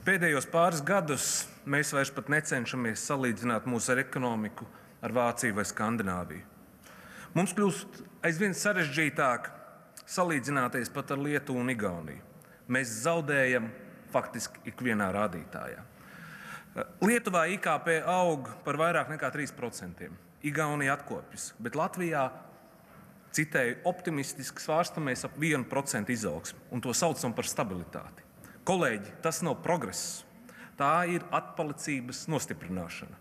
Pēdējos pāris gadus mēs vairs pat necenšamies salīdzināt mūsu ekonomiku ar Vāciju vai Skandināviju. Mums kļūst aizvien sarežģītāk salīdzināties pat ar Lietuvu un Igauniju. Mēs zaudējam faktiski ikvienā rādītājā. Lietuvā IKP aug par vairāk nekā 3%. Igaunija atkopjas, bet Latvijā, citēju, optimistiski svārstamies ap 1% izaugsmi, un to saucam par stabilitāti. Kolēģi, tas nav progress. Tā ir atpalicības nostiprināšana.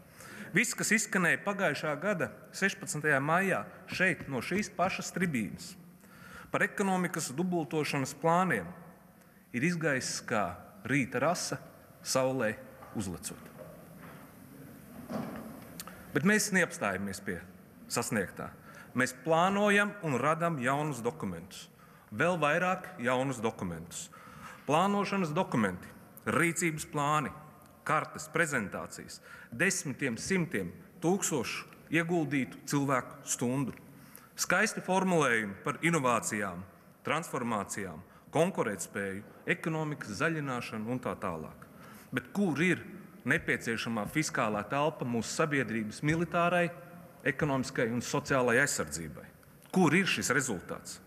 Viss, kas izskanēja pagājušā gada 16. maijā šeit no šīs pašas tribīnes par ekonomikas dubultošanas plāniem, ir izgaiss kā rīta rasa saulē uzlecot. Bet mēs neapstājamies pie sasniegtā. Mēs plānojam un radām jaunus dokumentus. Vēl vairāk jaunus dokumentus. Plānošanas dokumenti, rīcības plāni, kartes, prezentācijas, desmitiem, simtiem, tūkstošu ieguldītu cilvēku stundu. Skaisti formulējumi par inovācijām, transformācijām, konkurētspēju, ekonomikas zaļināšanu un tā tālāk. Bet kur ir nepieciešamā fiskālā telpa mūsu sabiedrības militārai, ekonomiskai un sociālai aizsardzībai? Kur ir šis rezultāts?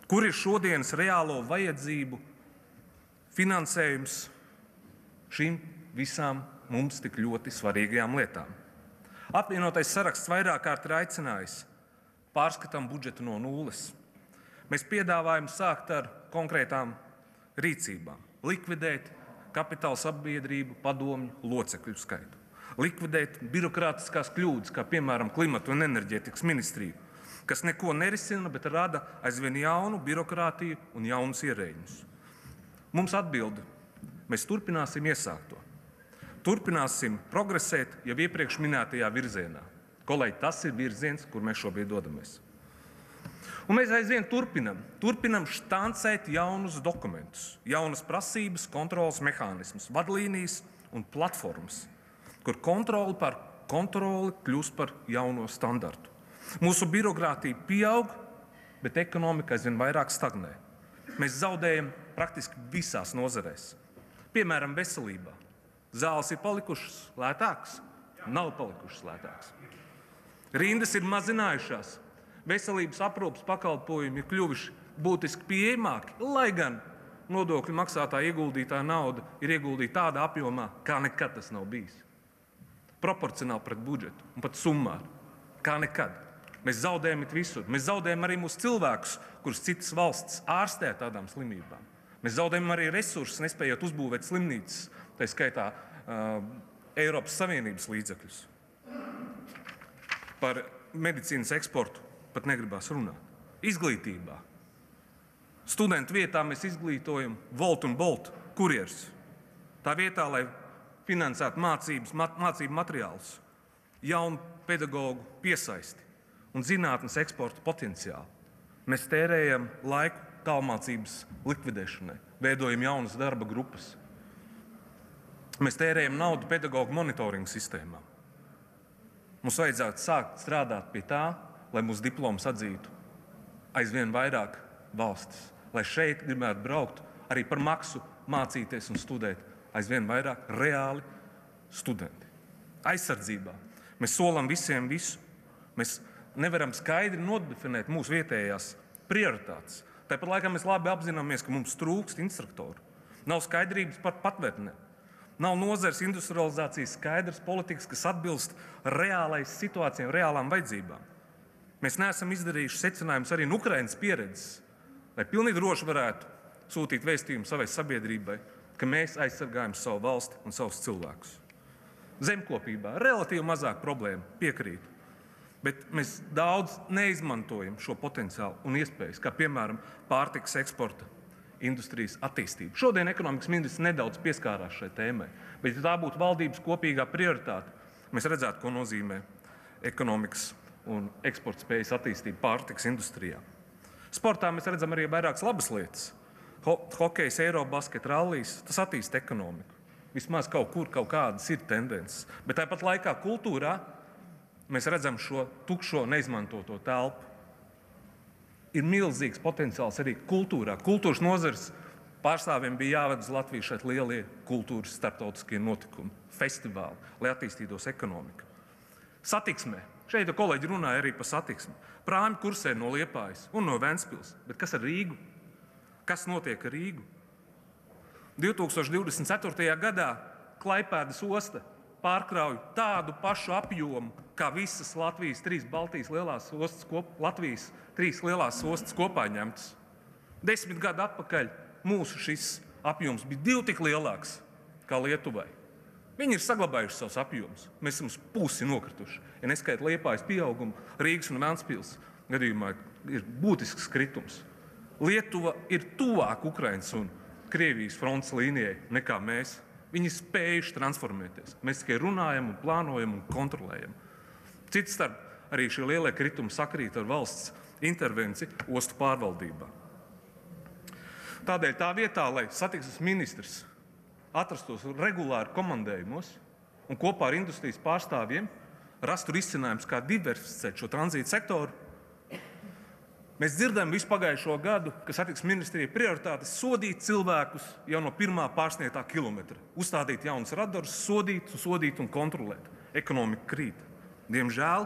Kur ir šodienas reālo vajadzību finansējums šīm visām mums tik ļoti svarīgajām lietām? Apvienotais saraksts vairāk kārt ir aicinājis pārskatām budžetu no nulles. Mēs piedāvājam sākt ar konkrētām rīcībām, likvidēt kapitāla sabiedrību padomju locekļu skaitu, likvidēt birokrātiskās kļūdas, kā piemēram klimatu un enerģētikas ministriju, kas neko nerisina, bet rada aizvien jaunu birokrātiju un jaunus ierēģņus. Mums atbilde: mēs turpināsim iesākto. Turpināsim progresēt jau iepriekš minētajā virzienā. Kolēģi, tas ir virziens, kur mēs šobrīd dodamies. Un mēs aizvien turpinam štancēt jaunus dokumentus, jaunas prasības, kontrolas mehānismus, vadlīnijas un platformas, kur kontrole par kontroli kļūst par jauno standartu. Mūsu birokrātija pieaug, bet ekonomika aizvien vairāk stagnē. Mēs zaudējam praktiski visās nozarēs. Piemēram, veselībā. Zāles ir palikušas lētākas? Nav palikušas lētākas. Rindas ir mazinājušās. Veselības aprūpes pakalpojumi ir kļuvuši būtiski pieejamāki, lai gan nodokļu maksātāja ieguldītā nauda ir ieguldīta tādā apjomā, kā nekad tas nav bijis. Proporcionāli pret budžetu un pat summāri, kā nekad. Mēs zaudējam visur. Mēs zaudējam arī mūsu cilvēkus, kurus citas valsts ārstē tādām slimībām. Mēs zaudējam arī resursus, nespējot uzbūvēt slimnīcas, tā skaitā Eiropas Savienības līdzekļus. Par medicīnas eksportu pat negribās runāt. Izglītībā. Studentu vietā mēs izglītojam Volt un Bolt kurjerus. Tā vietā, lai finansētu mācību materiālus, jaunu pedagogu piesaisti un zinātnes eksporta potenciālu, mēs tērējam laiku tālmācības likvidēšanai, veidojam jaunas darba grupas. Mēs tērējam naudu pedagogu monitoringa sistēmām. Mums vajadzētu sākt strādāt pie tā, lai mūsu diplomas atzītu aizvien vairāk valstis, lai šeit gribētu braukt arī par maksu mācīties un studēt aizvien vairāk reāli studenti. Aizsardzībā mēs solam visiem visu. Mēs nevaram skaidri nodefinēt mūsu vietējās prioritātes. Tāpat laikā mēs labi apzināmies, ka mums trūkst instruktoru. Nav skaidrības par patvērtnēm. Nav nozares industrializācijas skaidras politikas, kas atbilst reālai situācijai, reālām vajadzībām. Mēs neesam izdarījuši secinājumus arī no Ukrainas pieredzes, lai pilnīgi droši varētu sūtīt vēstījumu savai sabiedrībai, ka mēs aizsargājam savu valsti un savus cilvēkus. Zemkopībā relatīvi mazāk problēma, piekrītu, bet mēs daudz neizmantojam šo potenciālu un iespējas, kā piemēram pārtikas eksporta industrijas attīstību. Šodien ekonomikas ministrs nedaudz pieskārās šai tēmai, bet ja tā būtu valdības kopīgā prioritāte, mēs redzētu, ko nozīmē ekonomikas un eksporta spējas attīstība pārtikas industrijā. Sportā mēs redzam arī vairākas labas lietas. Hokejs, Eirobaskets, rallijs, tas attīsta ekonomiku. Vismaz kaut kur kaut kādas ir tendences. Bet tāpat laikā kultūrā mēs redzam šo tukšo, neizmantoto telpu. Ir milzīgs potenciāls arī kultūrā. Kultūras nozares Pārstāvjiem bija jāved uz Latviju šeit lielie kultūras starptautiskie notikumi, festivāli, lai attīstītos ekonomika. Satiksmē. Šeit kolēģi runāja arī par satiksmi. Prāmi kursē no Liepājas un no Ventspils. Bet kas ar Rīgu? Kas notiek ar Rīgu? 2024. gadā Klaipēdas osta pārkrauj tādu pašu apjomu, kā visas Latvijas trīs lielās ostas kopā ņemtas. 10 gadu atpakaļ mūsu šis apjoms bija 2 tik lielāks kā Lietuvai. Viņi ir saglabājuši savus apjomus. Mēs esam uz pusi nokrituši. Ja neskaita Liepājas pieaugumu, Rīgas un Ventspils gadījumā ir būtisks kritums. Lietuva ir tuvāk Ukrainas un Krievijas frontes līnijai nekā mēs. Viņi ir spējuši transformēties. Mēs tikai runājam, plānojam un kontrolējam. Cits starp arī šie lielie kritumi sakrīt ar valsts intervenciju ostu pārvaldībā. Tādēļ tā vietā, lai satiksmes ministrs atrastos regulāri komandējumos un kopā ar industrijas pārstāvjiem rastu risinājums, kā diversificēt šo tranzītu sektoru, mēs dzirdam visu pagājušo gadu, ka satiksmes ministrija prioritāte sodīt cilvēkus jau no pirmā pārsniegtā kilometra, uzstādīt jaunus radarus, sodīt un kontrolēt. Ekonomika krīt. Diemžēl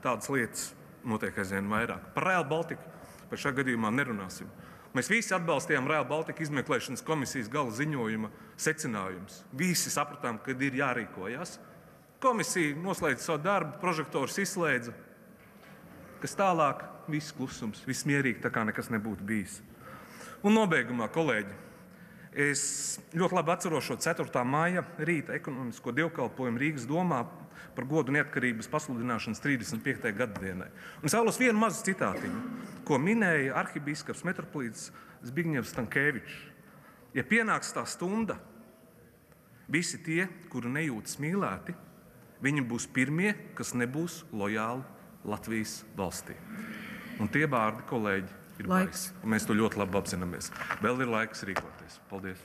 tādas lietas notiek aizvien vairāk. Par Rail Balticu par šā gadījumā nerunāsim. Mēs visi atbalstījām Rail Baltica izmeklēšanas komisijas gala ziņojuma secinājumus. Visi sapratām, ka ir jārīkojas. Komisija noslēdza savu darbu, prožektors izslēdza. Kas tālāk? Viss klusums, viss mierīgi, tā kā nekas nebūtu bijis. Un nobeigumā, kolēģi, es ļoti labi atceros šo 4. maija rīta ekonomisko dievkalpojumu Rīgas domā par godu neatkarības pasludināšanas 35. gaddienai. Un es vēlos vienu mazu citātiņu, ko minēja arhibīskaps metropolīts Zbigņevs Stankēvičs. Ja pienāks tā stunda, visi tie, kuri nejūtas mīlēti, viņi būs pirmie, kas nebūs lojāli Latvijas valstī. Un tie vārdi, kolēģi, ir baisi. Mēs to ļoti labi apzināmies. Vēl ir laiks rīkoties. Paldies!